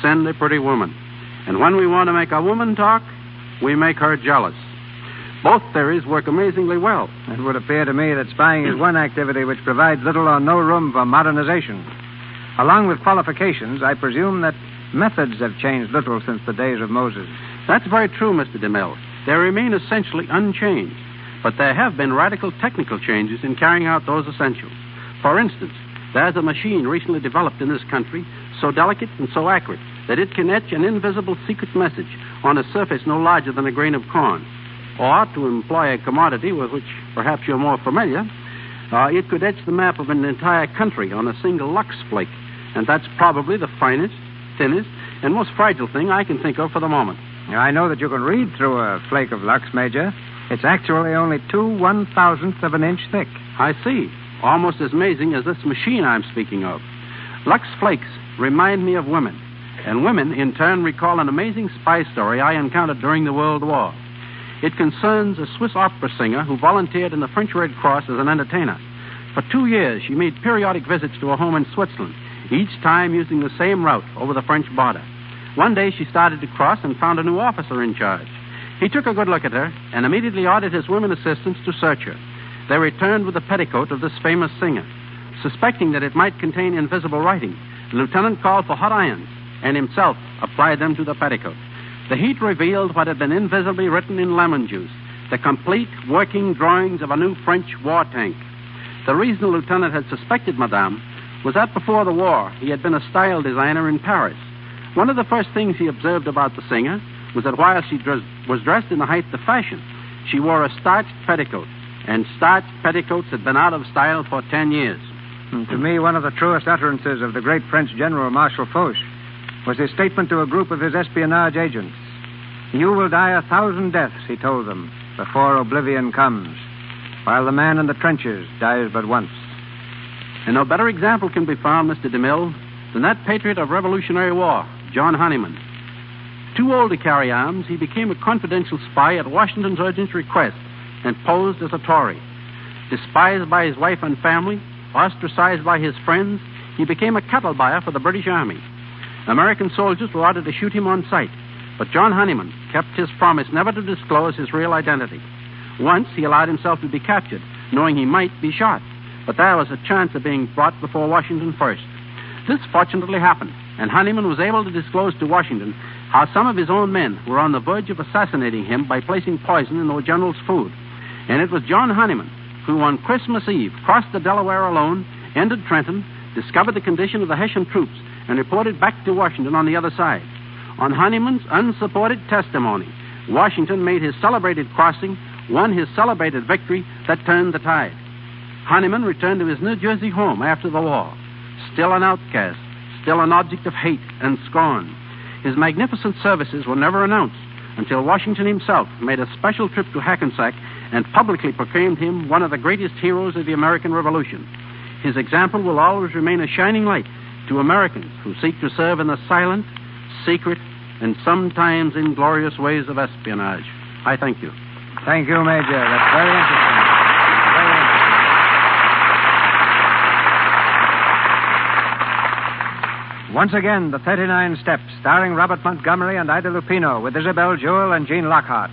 send a pretty woman. And when we want to make a woman talk, we make her jealous. Both theories work amazingly well. It would appear to me that spying is one activity which provides little or no room for modernization. Along with qualifications, I presume that methods have changed little since the days of Moses. That's very true, Mr. DeMille. They remain essentially unchanged, but there have been radical technical changes in carrying out those essentials. For instance, there's a machine recently developed in this country so delicate and so accurate that it can etch an invisible secret message on a surface no larger than a grain of corn. Or, to employ a commodity with which perhaps you're more familiar, it could etch the map of an entire country on a single lux flake. And that's probably the finest, thinnest, and most fragile thing I can think of for the moment. I know that you can read through a flake of lux, Major. It's actually only 2/1000th of an inch thick. I see. Almost as amazing as this machine I'm speaking of. Lux Flakes remind me of women, and women, in turn, recall an amazing spy story I encountered during the World War. It concerns a Swiss opera singer who volunteered in the French Red Cross as an entertainer. For 2 years, she made periodic visits to a home in Switzerland, each time using the same route over the French border. One day, she started to cross and found a new officer in charge. He took a good look at her and immediately ordered his women assistants to search her. They returned with the petticoat of this famous singer. Suspecting that it might contain invisible writing, the lieutenant called for hot irons and himself applied them to the petticoat. The heat revealed what had been invisibly written in lemon juice, the complete working drawings of a new French war tank. The reason the lieutenant had suspected Madame was that before the war, he had been a style designer in Paris. One of the first things he observed about the singer was that while she was dressed in the height of fashion, she wore a starched petticoat, and starched petticoats had been out of style for 10 years. To me, one of the truest utterances of the great French General Marshal Foch was his statement to a group of his espionage agents. You will die 1,000 deaths, he told them, before oblivion comes, while the man in the trenches dies but once. And no better example can be found, Mr. DeMille, than that patriot of Revolutionary War, John Honeyman. Too old to carry arms, he became a confidential spy at Washington's urgent request and posed as a Tory. Despised by his wife and family, ostracized by his friends, he became a cattle buyer for the British Army. American soldiers were ordered to shoot him on sight, but John Honeyman kept his promise never to disclose his real identity. Once he allowed himself to be captured, knowing he might be shot, but there was a chance of being brought before Washington first. This fortunately happened, and Honeyman was able to disclose to Washington how some of his own men were on the verge of assassinating him by placing poison in the general's food. And it was John Honeyman who, on Christmas Eve, crossed the Delaware alone, entered Trenton, discovered the condition of the Hessian troops, and reported back to Washington on the other side. On Honeyman's unsupported testimony, Washington made his celebrated crossing, won his celebrated victory that turned the tide. Honeyman returned to his New Jersey home after the war, still an outcast, still an object of hate and scorn. His magnificent services were never announced until Washington himself made a special trip to Hackensack and publicly proclaimed him one of the greatest heroes of the American Revolution. His example will always remain a shining light to Americans who seek to serve in the silent, secret, and sometimes inglorious ways of espionage. I thank you. Thank you, Major. That's very interesting. Once again, the 39 Steps, starring Robert Montgomery and Ida Lupino, with Isabel Jewell and Gene Lockhart.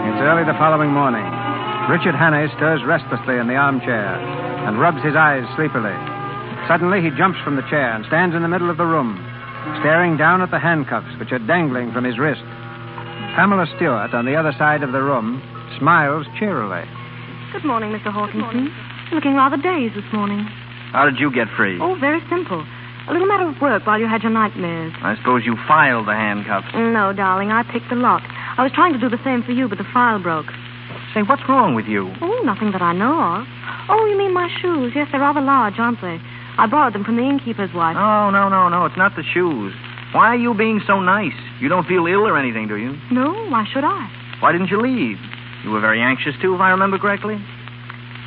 It's early the following morning. Richard Hannay stirs restlessly in the armchair and rubs his eyes sleepily. Suddenly, he jumps from the chair and stands in the middle of the room, staring down at the handcuffs which are dangling from his wrist. Pamela Stewart, on the other side of the room, smiles cheerily. Good morning, Mr. Hawkinson. Looking rather dazed this morning. How did you get free? Oh, very simple. A little matter of work while you had your nightmares. I suppose you filed the handcuffs. No, darling, I picked the lock. I was trying to do the same for you, but the file broke. Say, what's wrong with you? Oh, nothing that I know of. Oh, you mean my shoes? Yes, they're rather large, aren't they? I borrowed them from the innkeeper's wife. Oh, no. It's not the shoes. Why are you being so nice? You don't feel ill or anything, do you? No, why should I? Why didn't you leave? You were very anxious, too, if I remember correctly.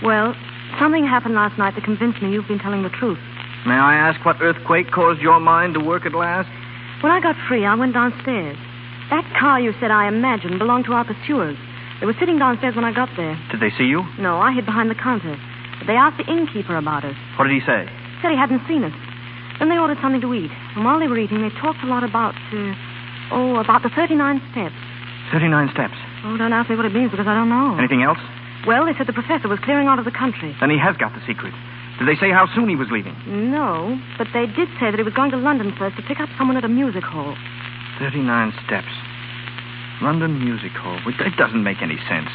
Well, something happened last night that convinced me you've been telling the truth. May I ask what earthquake caused your mind to work at last? When I got free, I went downstairs. That car you said I imagined belonged to our pursuers. They were sitting downstairs when I got there. Did they see you? No, I hid behind the counter. But they asked the innkeeper about us. What did he say? Said he hadn't seen us. Then they ordered something to eat. And while they were eating, they talked a lot about the 39 steps. 39 steps? Oh, don't ask me what it means because I don't know. Anything else? Well, they said the professor was clearing out of the country. Then he has got the secret. Did they say how soon he was leaving? No, but they did say that he was going to London first to pick up someone at a music hall. 39 steps. London Music Hall. It doesn't make any sense.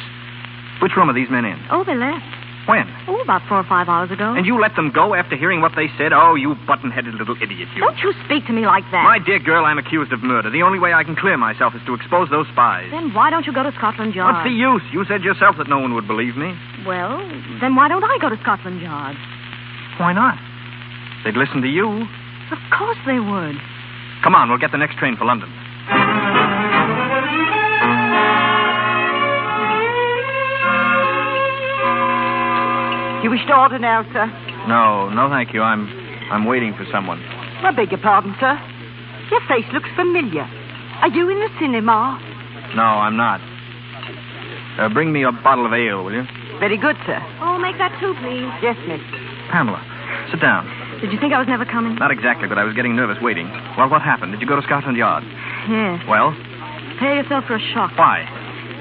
Which room are these men in? Oh, they left. When? Oh, about 4 or 5 hours ago. And you let them go after hearing what they said? Oh, you button-headed little idiot, you. Don't you speak to me like that. My dear girl, I'm accused of murder. The only way I can clear myself is to expose those spies. Then why don't you go to Scotland Yard? What's the use? You said yourself that no one would believe me. Well, then why don't I go to Scotland Yard? Why not? They'd listen to you. Of course they would. Come on, we'll get the next train for London. You wish to order now, sir? No, thank you. I'm waiting for someone. I beg your pardon, sir. Your face looks familiar. Are you in the cinema? No, I'm not. Bring me a bottle of ale, will you? Very good, sir. Oh, make that two, please. Yes, miss. Pamela, sit down. Did you think I was never coming? Not exactly, but I was getting nervous waiting. Well, what happened? Did you go to Scotland Yard? Yes. Well? Prepare yourself for a shock. Why?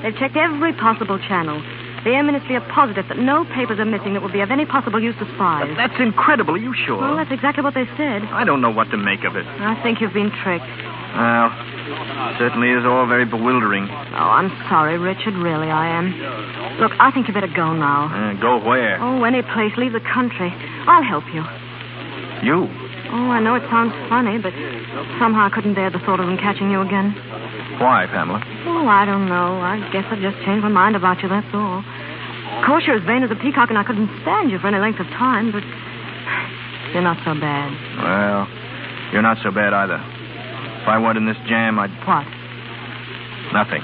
They've checked every possible channel. The Air Ministry are positive that no papers are missing that would be of any possible use to spies. But that's incredible. Are you sure? Well, that's exactly what they said. I don't know what to make of it. I think you've been tricked. Well, it certainly is all very bewildering. Oh, I'm sorry, Richard. Really, I am. Look, I think you better go now. Go where? Oh, any place. Leave the country. I'll help you. You? Oh, I know it sounds funny, but somehow I couldn't bear the thought of them catching you again. Why, Pamela? Oh, I don't know. I guess I've just changed my mind about you, that's all. Of course, you're as vain as a peacock, and I couldn't stand you for any length of time, but you're not so bad. Well, you're not so bad either. If I weren't in this jam, I'd... What? Nothing.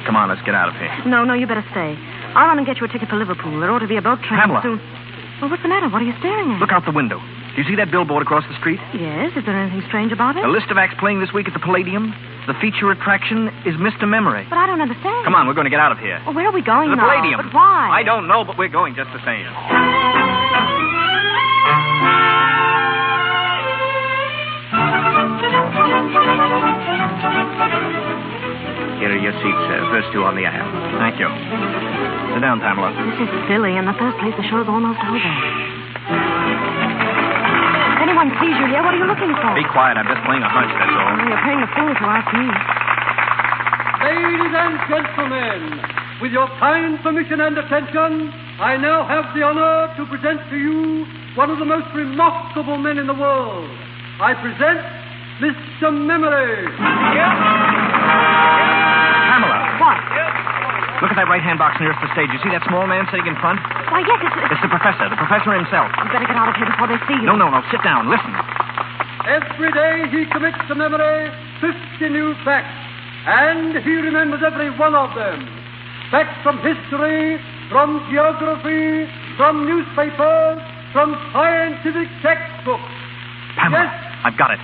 Come on, let's get out of here. No, you better stay. I'll run and get you a ticket for Liverpool. There ought to be a boat train Pamela. soon. Well, what's the matter? What are you staring at? Look out the window. Do you see that billboard across the street? Yes. Is there anything strange about it? A list of acts playing this week at the Palladium. The feature attraction is Mr. Memory. But I don't understand. Come on, we're going to get out of here. Well, where are we going to the now? Palladium. But why? I don't know, but we're going just the same. Here are your seats, sir. First two on the aisle. Thank you. Sit down, Pamela. This is silly. In the first place, the show's almost over. If anyone sees you here, what are you looking for? Be quiet. I'm just playing a hunch, that's all. Well, you're playing the fool if you ask me. Ladies and gentlemen, with your kind permission and attention, I now have the honor to present to you one of the most remarkable men in the world. I present Mr. Memory. Pamela. What? Look at that right-hand box nearest the stage. You see that small man sitting in front? Why, yes, It's the professor himself. You better get out of here before they see you. No. Sit down. Listen. Every day he commits to memory 50 new facts, and he remembers every one of them. Facts from history, from geography, from newspapers, from scientific textbooks. Pamela. Yes. I've got it.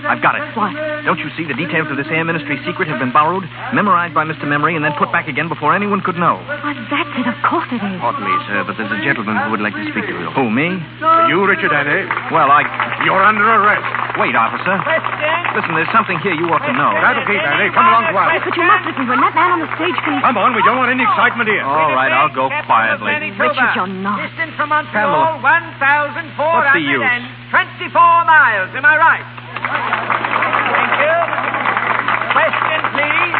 I've got it. What? Don't you see the details of this Air Ministry secret have been borrowed, memorized by Mr. Memory, and then put back again before anyone could know? Why, that's it. Of course it is. Pardon me, sir, but there's a gentleman who would like to speak to you. Who, me? You, Richard Annie? Well, You're under arrest. Wait, officer. Listen, there's something here you ought to know. Advocate, Annie, come along to us. Yes, but you must listen to him. That man on the stage can... Come on, we don't want any excitement here. All right, I'll go quietly. Richard, you're not. Distance from Montreal, Pamela. 1,424 What's the use? miles. Am I right? Thank you. Question, please.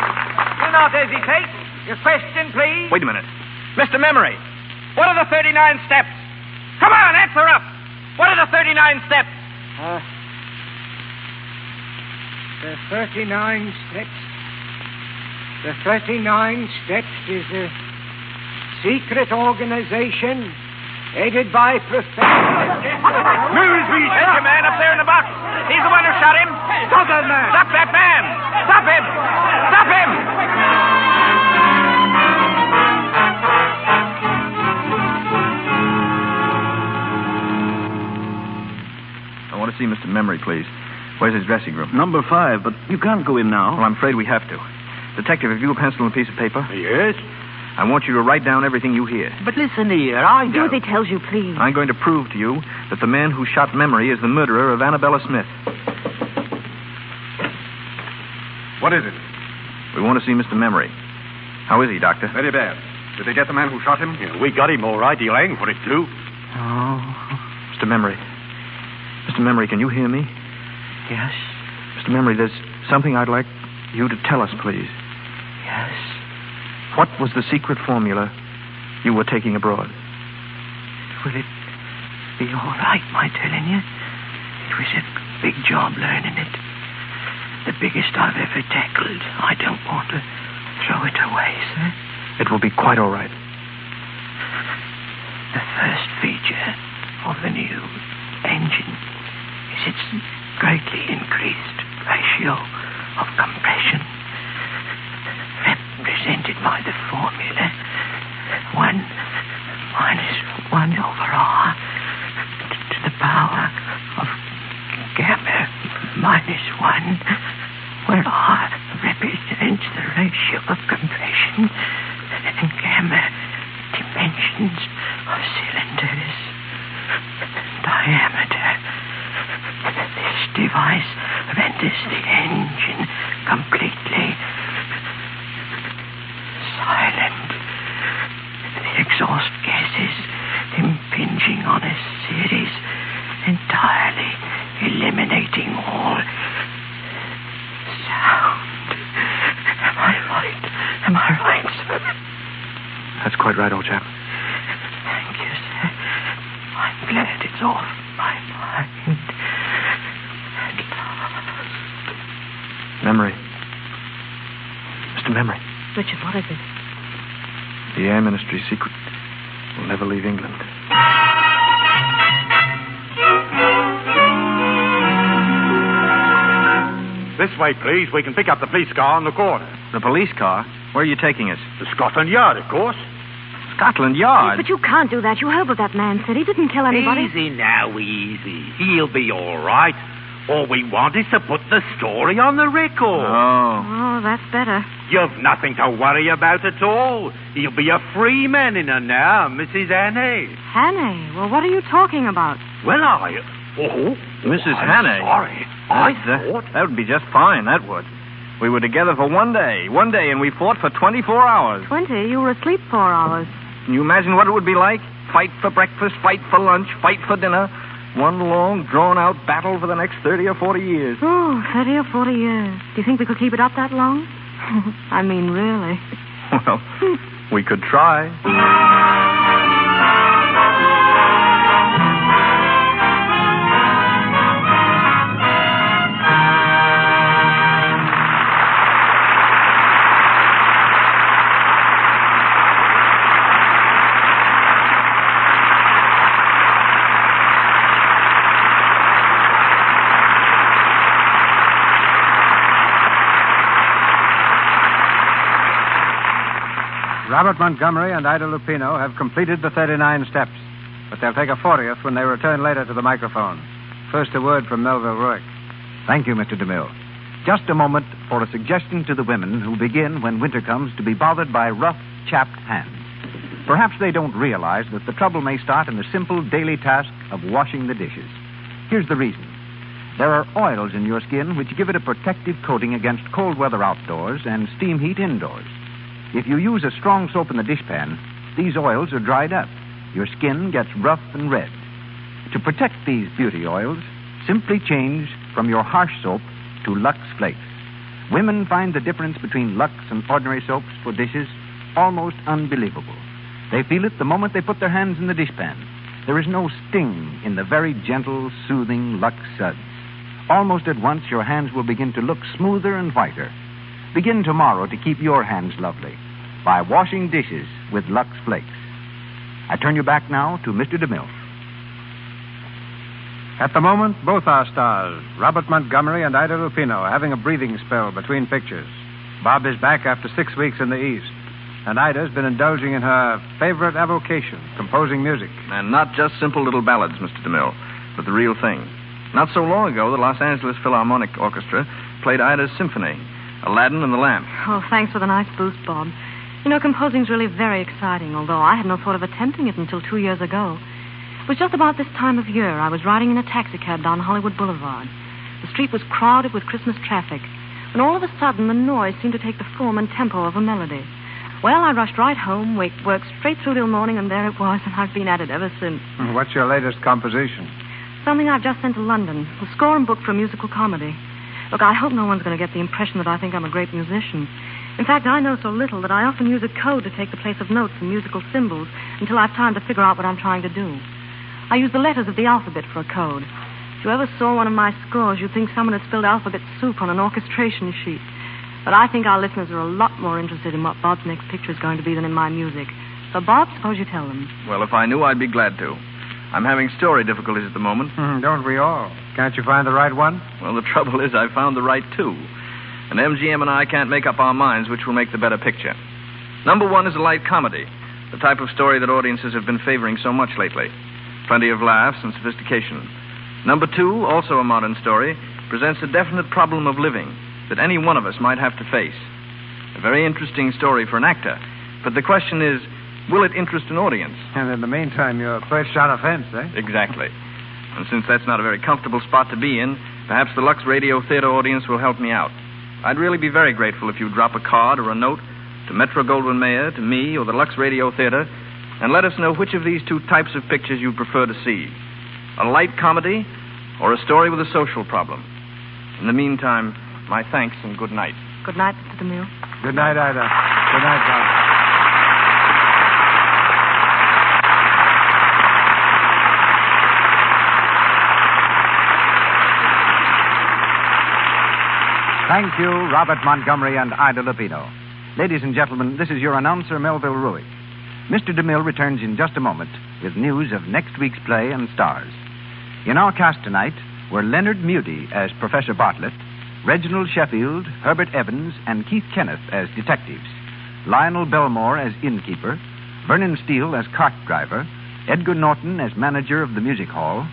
Do not hesitate. Your question, please. Wait a minute. Mr. Memory, what are the 39 steps? Come on, answer up. What are the 39 steps? The 39 steps. The 39 steps is a secret organization headed by Professor... Mosby! That's your man up there in the box. He's the one who shot him. Stop that man! Stop that man! Stop him! Stop him! I want to see Mr. Memory, please. Where's his dressing room? Number 5, but you can't go in now. Well, I'm afraid we have to. Detective, have you a pencil and a piece of paper? Yes? I want you to write down everything you hear. But listen here, I Do as he tells you, please. I'm going to prove to you that the man who shot Memory is the murderer of Annabella Smith. What is it? We want to see Mr. Memory. How is he, Doctor? Very bad. Did they get the man who shot him? Yeah, we got him all right. He'll hang for it, too. Oh, Mr. Memory. Mr. Memory, can you hear me? Yes? Mr. Memory, there's something I'd like you to tell us, please. Yes? What was the secret formula you were taking abroad? Will it be all right, my telling you? It was a big job learning it. The biggest I've ever tackled. I don't want to throw it away, sir. It will be quite all right. The first feature of the new engine is its greatly increased ratio of compression represented by the formula 1 minus 1 over R to the power of gamma minus 1, where R represents the ratio of compression and gamma dimensions of cylinders diameter. This device renders the engine completely silent. The exhaust gases impinging on a series, entirely eliminating all sound. Am I right? Am I right, sir? That's quite right, old chap. Thank you, sir. I'm glad it's off my mind. At last. Memory. Mr. Memory. Richard, what is it? The Air Ministry's secret will never leave England. This way, please. We can pick up the police car on the corner. The police car? Where are you taking us? To Scotland Yard, of course. Scotland Yard? But you can't do that. You heard what that man said. He didn't kill anybody. Easy now, easy. He'll be all right. All we want is to put the story on the record. Oh, that's better. You've nothing to worry about at all. You'll be a free man in her now, Mrs. Hannay. Hannay? Well, what are you talking about? Well, Mrs. I'm Hannay? sorry. That would be just fine, that would. We were together for one day, and we fought for 24 hours. 20? You were asleep 4 hours. Can you imagine what it would be like? Fight for breakfast, fight for lunch, fight for dinner. One long, drawn-out battle for the next 30 or 40 years. Oh, 30 or 40 years. Do you think we could keep it up that long? I mean, really. Well, we could try. Robert Montgomery and Ida Lupino have completed the 39 steps, but they'll take a 40th when they return later to the microphone. First, a word from Melville Ruick. Thank you, Mr. DeMille. Just a moment for a suggestion to the women who begin, when winter comes, to be bothered by rough, chapped hands. Perhaps they don't realize that the trouble may start in the simple daily task of washing the dishes. Here's the reason. There are oils in your skin which give it a protective coating against cold weather outdoors and steam heat indoors. If you use a strong soap in the dishpan, these oils are dried up. Your skin gets rough and red. To protect these beauty oils, simply change from your harsh soap to Lux Flakes. Women find the difference between Lux and ordinary soaps for dishes almost unbelievable. They feel it the moment they put their hands in the dishpan. There is no sting in the very gentle, soothing Lux suds. Almost at once, your hands will begin to look smoother and whiter. Begin tomorrow to keep your hands lovely by washing dishes with Lux Flakes. I turn you back now to Mr. DeMille. At the moment, both our stars, Robert Montgomery and Ida Lupino, are having a breathing spell between pictures. Bob is back after 6 weeks in the East, and Ida's been indulging in her favorite avocation, composing music. And not just simple little ballads, Mr. DeMille, but the real thing. Not so long ago, the Los Angeles Philharmonic Orchestra played Ida's symphony, Aladdin and the Lamp. Oh, thanks for the nice boost, Bob. You know, composing's really very exciting, although I had no thought of attempting it until 2 years ago. It was just about this time of year. I was riding in a taxicab down Hollywood Boulevard. The street was crowded with Christmas traffic, and all of a sudden the noise seemed to take the form and tempo of a melody. Well, I rushed right home, worked straight through till morning, and there it was, and I've been at it ever since. What's your latest composition? Something I've just sent to London, a score and book for a musical comedy. Look, I hope no one's going to get the impression that I think I'm a great musician. In fact, I know so little that I often use a code to take the place of notes and musical symbols until I've time to figure out what I'm trying to do. I use the letters of the alphabet for a code. If you ever saw one of my scores, you'd think someone had spilled alphabet soup on an orchestration sheet. But I think our listeners are a lot more interested in what Bob's next picture is going to be than in my music. So, Bob, suppose you tell them. Well, if I knew, I'd be glad to. I'm having story difficulties at the moment. Don't we all? Can't you find the right one? Well, the trouble is I found the right two. And MGM and I can't make up our minds which will make the better picture. Number one is a light comedy, the type of story that audiences have been favoring so much lately. Plenty of laughs and sophistication. Number two, also a modern story, presents a definite problem of living that any one of us might have to face. A very interesting story for an actor. But the question is, will it interest an audience? And in the meantime, you're perched on a fence, eh? Exactly. And since that's not a very comfortable spot to be in, perhaps the Lux Radio Theater audience will help me out. I'd really be very grateful if you'd drop a card or a note to Metro Goldwyn Mayer, to me, or the Lux Radio Theater, and let us know which of these two types of pictures you prefer to see. A light comedy or a story with a social problem. In the meantime, my thanks and good night. Good night, Mr. DeMille. Good night, Ida. Good night, Bob. Thank you, Robert Montgomery and Ida Lupino. Ladies and gentlemen, this is your announcer, Melville Ruick. Mr. DeMille returns in just a moment with news of next week's play and stars. In our cast tonight were Leonard Mudie as Professor Bartlett, Reginald Sheffield, Herbert Evans, and Keith Kenneth as detectives, Lionel Belmore as innkeeper, Vernon Steele as cart driver, Edgar Norton as manager of the music hall,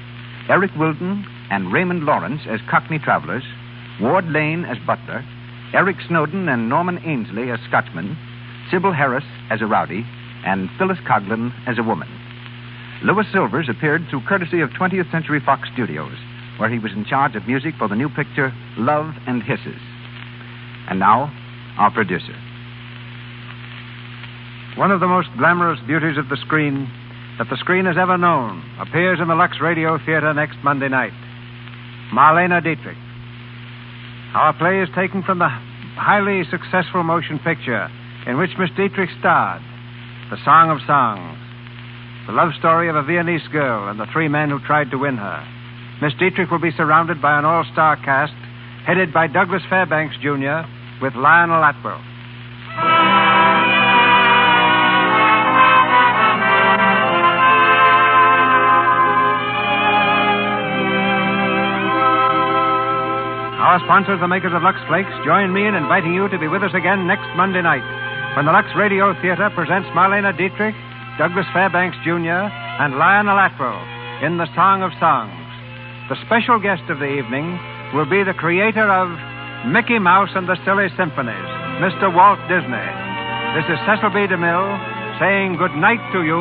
Eric Wilton and Raymond Lawrence as Cockney travelers, Ward Lane as butler, Eric Snowden and Norman Ainsley as Scotchmen, Sybil Harris as a rowdy, and Phyllis Coughlin as a woman. Louis Silvers appeared through courtesy of 20th Century Fox Studios, where he was in charge of music for the new picture Love and Hisses. And now, our producer. One of the most glamorous beauties of the screen that the screen has ever known appears in the Lux Radio Theater next Monday night. Marlene Dietrich. Our play is taken from the highly successful motion picture in which Miss Dietrich starred, The Song of Songs, the love story of a Viennese girl and the three men who tried to win her. Miss Dietrich will be surrounded by an all-star cast headed by Douglas Fairbanks, Jr., with Lionel Atwell. Our sponsors, the makers of Lux Flakes, join me in inviting you to be with us again next Monday night when the Lux Radio Theater presents Marlene Dietrich, Douglas Fairbanks, Jr., and Lionel Atwell in The Song of Songs. The special guest of the evening will be the creator of Mickey Mouse and the Silly Symphonies, Mr. Walt Disney. This is Cecil B. DeMille saying good night to you